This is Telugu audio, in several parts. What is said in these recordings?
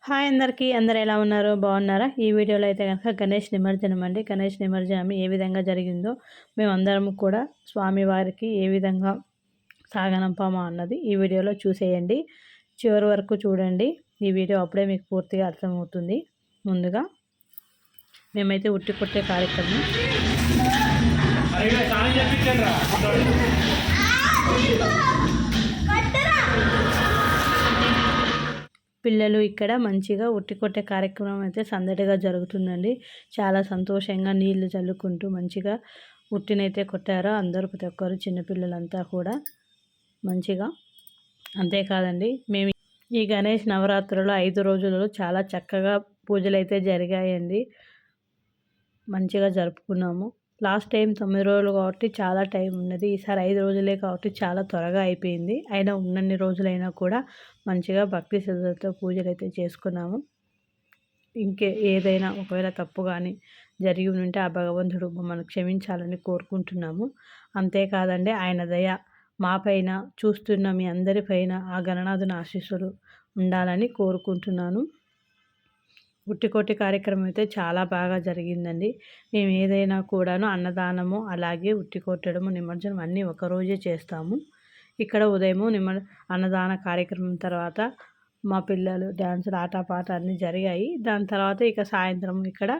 హాయ్ అందరికీ, అందరూ ఎలా ఉన్నారు? బాగున్నారా? ఈ వీడియోలో అయితే కనుక గణేష్ నిమజ్జనం అండి. గణేష్ నిమజ్జనం ఏ విధంగా జరిగిందో మేమందరం కూడా స్వామివారికి ఏ విధంగా సాగనంపామా అన్నది ఈ వీడియోలో చూసేయండి. చివరి వరకు చూడండి. ఈ వీడియో అప్పుడే మీకు పూర్తిగా అర్థమవుతుంది. ముందుగా మేమైతే ఉట్టి కొట్టే కార్యక్రమం పిల్లలు ఇక్కడ మంచిగా ఉట్టి కొట్టే కార్యక్రమం అయితే సందడిగా జరుగుతుందండి. చాలా సంతోషంగా నీళ్లు చల్లుకుంటూ మంచిగా ఉట్టినైతే కొట్టారు అందరూ, ప్రతి ఒక్కరు చిన్నపిల్లలంతా కూడా మంచిగా. అంతేకాదండి, మేము ఈ గణేష్ నవరాత్రులు 5 రోజులలో చాలా చక్కగా పూజలు అయితే జరిగాయండి. మంచిగా జరుపుకున్నాము. లాస్ట్ టైం 9 రోజులు కాబట్టి చాలా టైం ఉన్నది. ఈసారి 5 రోజులే కాబట్టి చాలా త్వరగా అయిపోయింది. అయినా ఉన్నన్ని రోజులైనా కూడా మంచిగా భక్తి శ్రద్ధలతో పూజలు అయితే చేసుకున్నాము. ఏదైనా ఒకవేళ తప్పు కానీ జరిగి ఉంటే ఆ భగవంతుడు మమ్మల్ని క్షమించాలని కోరుకుంటున్నాము. అంతేకాదండి, ఆయన దయ మా పైన, చూస్తున్న మీ అందరిపైన ఆ గణనాథుని ఆశీస్సులు ఉండాలని కోరుకుంటున్నాను. ఉట్టికొట్టి కార్యక్రమం అయితే చాలా బాగా జరిగిందండి. మేము ఏదైనా కూడాను అన్నదానము, అలాగే ఉట్టి కొట్టడము, నిమజ్జనం అన్నీ ఒకరోజే చేస్తాము. ఇక్కడ ఉదయము అన్నదాన కార్యక్రమం తర్వాత మా పిల్లలు డ్యాన్సులు, ఆటపాట అన్నీ జరిగాయి. దాని తర్వాత ఇక సాయంత్రం ఇక్కడ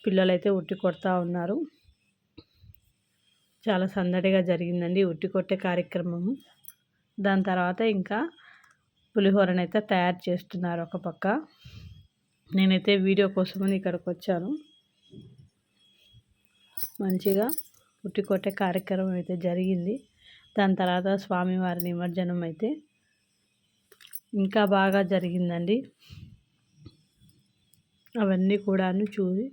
పిల్లలైతే ఉట్టి కొడతా ఉన్నారు. చాలా సందడిగా జరిగిందండి ఉట్టి కొట్టే కార్యక్రమము. దాని తర్వాత ఇంకా పులిహోరనైతే తయారు చేస్తున్నారు ఒక పక్క. నేనైతే వీడియో కోసమని ఇక్కడికి వచ్చాను. మంచిగా ఉట్టి కొట్టే కార్యక్రమం అయితే జరిగింది. దాని తర్వాత స్వామివారి నిమజ్జనం అయితే ఇంకా బాగా జరిగిందండి. అవన్నీ కూడాను చూసి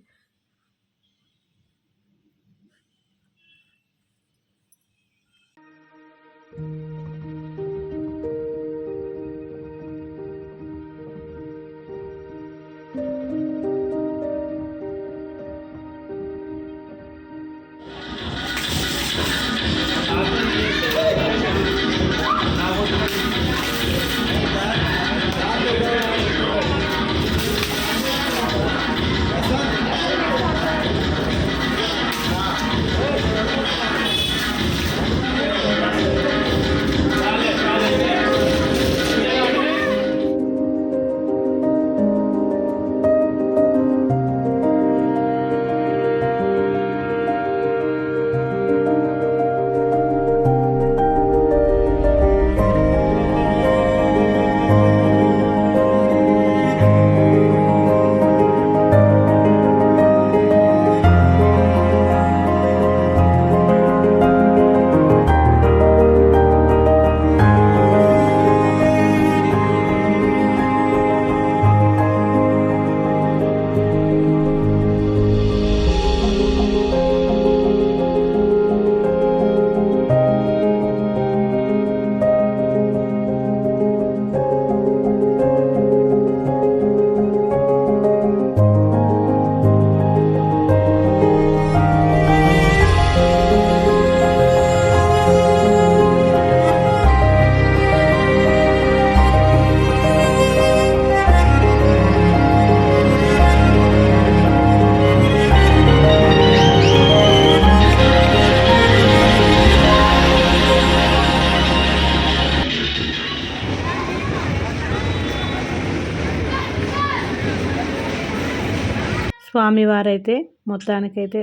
స్వామివారైతే మొత్తానికైతే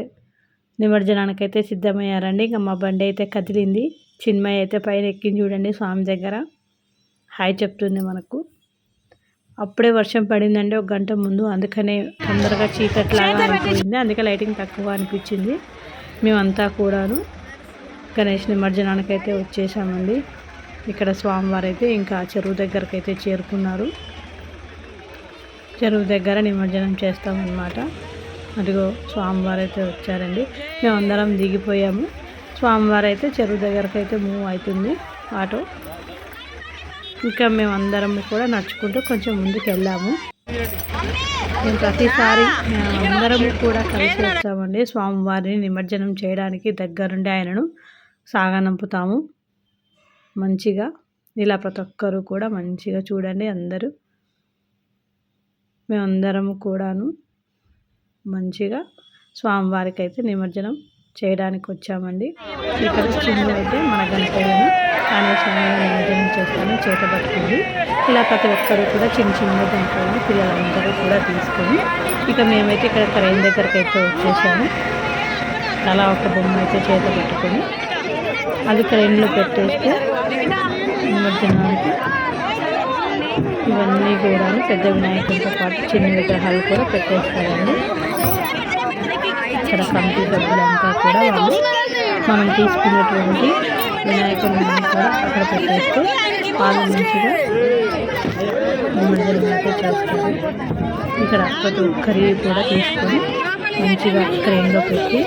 నిమజ్జనానికైతే సిద్ధమయ్యారండి. ఇంకా మా బండి అయితే కదిలింది. చిన్మయ్య అయితే పైన ఎక్కింది చూడండి స్వామి దగ్గర. హాయ్ చెప్తుంది మనకు. అప్పుడే వర్షం పడిందండి ఒక గంట ముందు, అందుకనే తొందరగా చీకట్లాగా అయిపోయింది. అందుకే లైటింగ్ తక్కువ అనిపించింది. మేమంతా కూడాను గణేష్ నిమజ్జనానికైతే వచ్చేసామండి. ఇక్కడ స్వామివారు అయితే ఇంకా చెరువు దగ్గరకు అయితే చేరుకున్నారు. చెరువు దగ్గర నిమజ్జనం చేస్తామన్నమాట. అదిగో స్వామివారు అయితే వచ్చారండి. మేమందరం దిగిపోయాము. స్వామివారు అయితే చెరువు దగ్గరకు అయితే మూవ్ అవుతుంది ఆటో. ఇంకా మేమందరం కూడా నడుచుకుంటూ కొంచెం ముందుకు వెళ్ళాము. మేము ప్రతిసారి అందరం కూడా కలిసి వస్తామండి. స్వామివారిని నిమజ్జనం చేయడానికి దగ్గరుండి ఆయనను సాగనంపుతాము. మంచిగా ఇలా ప్రతి ఒక్కరు కూడా మంచిగా చూడండి అందరూ. మేమందరము కూడాను మంచిగా స్వామివారికి అయితే నిమజ్జనం చేయడానికి వచ్చామండి. ఇక్కడ చిన్న అయితే మన గణపయ్యను కాళేశ్వరంలో నిమజ్జనం చేస్తాను చేత పట్టుకుంది. ఇలా ప్రతి ఒక్కరు కూడా చిన్న చిన్న గణపయ్యను పిల్లలందరూ కూడా తీసుకొని ఇక మేమైతే ఇక్కడ క్రైన్ దగ్గరికి అయితే వచ్చేసాము. అలా ఒక బొమ్మ అయితే చేత పట్టుకొని అది క్రైన్లో పెట్టేస్తే నిమజ్జనానికి ఇవన్నీ కూడా పెద్ద వినాయకుడితో పాటు చిన్న విగ్రహాలు కూడా పెట్టేస్తారండి. ఇక్కడ కమిటీ సభ్యులంతా కూడా వాళ్ళు మనం తీసుకున్నటువంటి వినాయకుడిని కూడా అక్కడ పెట్టేస్తే వాళ్ళు మంచిగా నిమజ్జనం అయితే చేస్తారు. ఇక్కడ ప్రతి ఒక్కరి కూడా తీసుకొని మంచిగా క్రేన్లో పెట్టి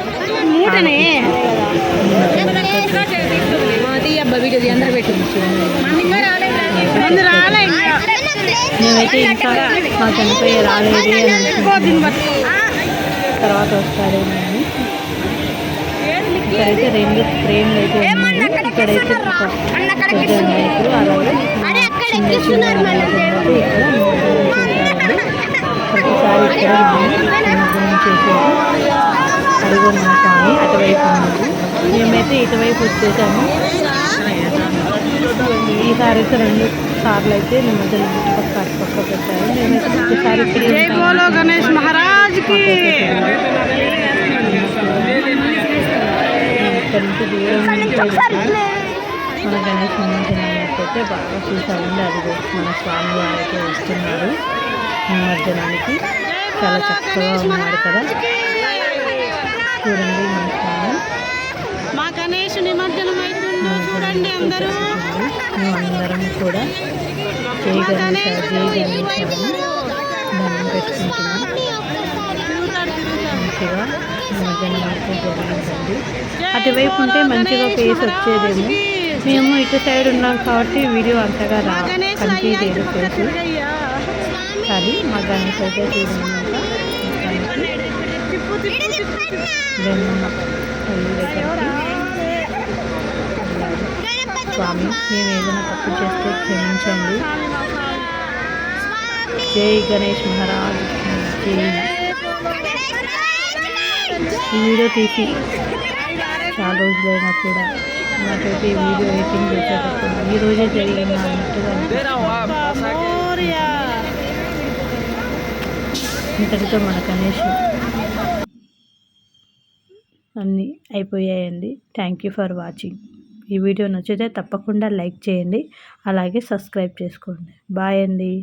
మేమైతే ఇంకా మా చనిపోయి రాలేదు అని అనుకుంటున్నాము. తర్వాత వస్తారేమో అని. ఇక్కడైతే 2 ట్రైన్లు అయితే ఉన్నాయి. ఇక్కడైతే పెద్ద వినాయకుడు అలాగే చిన్న చిన్న వినాయకుడు ఇక్కడ ప్రతిసారి ఇక్కడ నిమజ్జనం చేసేది. అడుగు మా స్వామి అటువైపు ఉన్నది. మేమైతే ఇటువైపు వచ్చేసాము. ఈసారి అయితే 2 సార్లు అయితే నిమజ్జనం పక్క పెట్టారు. మేమైతే ప్రతిసారి గణేష్ మహారాజ్కి ఇక్కడ నుంచి దూరం నుంచి మన గణేష్ నిమజ్జనానికి అయితే బాగా చూసామండి. అది మన స్వామి వారు అయితే వస్తున్నారు నిమజ్జనానికి. చాలా చక్కగా ఉన్నారు కదా, చూడండి మన స్వామి. మా గణేష్ నిమజ్జనం అవుతుందో చూడండి అందరూ. మేమందరం కూడా జై గణేష జై గణేష అని దండం పెట్టుకుంటున్నాం. మంచిగా నిమజ్జనం అయితే జరిగిందండి. అటువైపు ఉంటే మంచిగా ఫేస్ వచ్చేదేమో. మేము ఇటు సైడ్ ఉన్నాం కాబట్టి వీడియో అంతగా కనిపించలేదు ఫేస్. కానీ మా గణేష్ అయితే చూడమంట వెన్న తల్లి దగ్గరికి స్వామి మేము ఏదైనా తప్పు చేస్తే క్షమించండి. జై గణేష్ మహారాజ్ జై. ఈ వీడియో తీసి చాలా రోజులైనా కూడా నాకైతే ఈ వీడియో ఎడిటింగ్ చేసేటప్పుడు ఈరోజే జరిగింది అన్నట్టుగా ఇంతటితో మన గణేష్ అన్నీ అయిపోయాయండి. Thank you for watching. ఈ వీడియో నచ్చితే తప్పకుండా లైక్ చేయండి, అలాగే సబ్స్క్రైబ్ చేసుకోండి. బాయ్ అండి.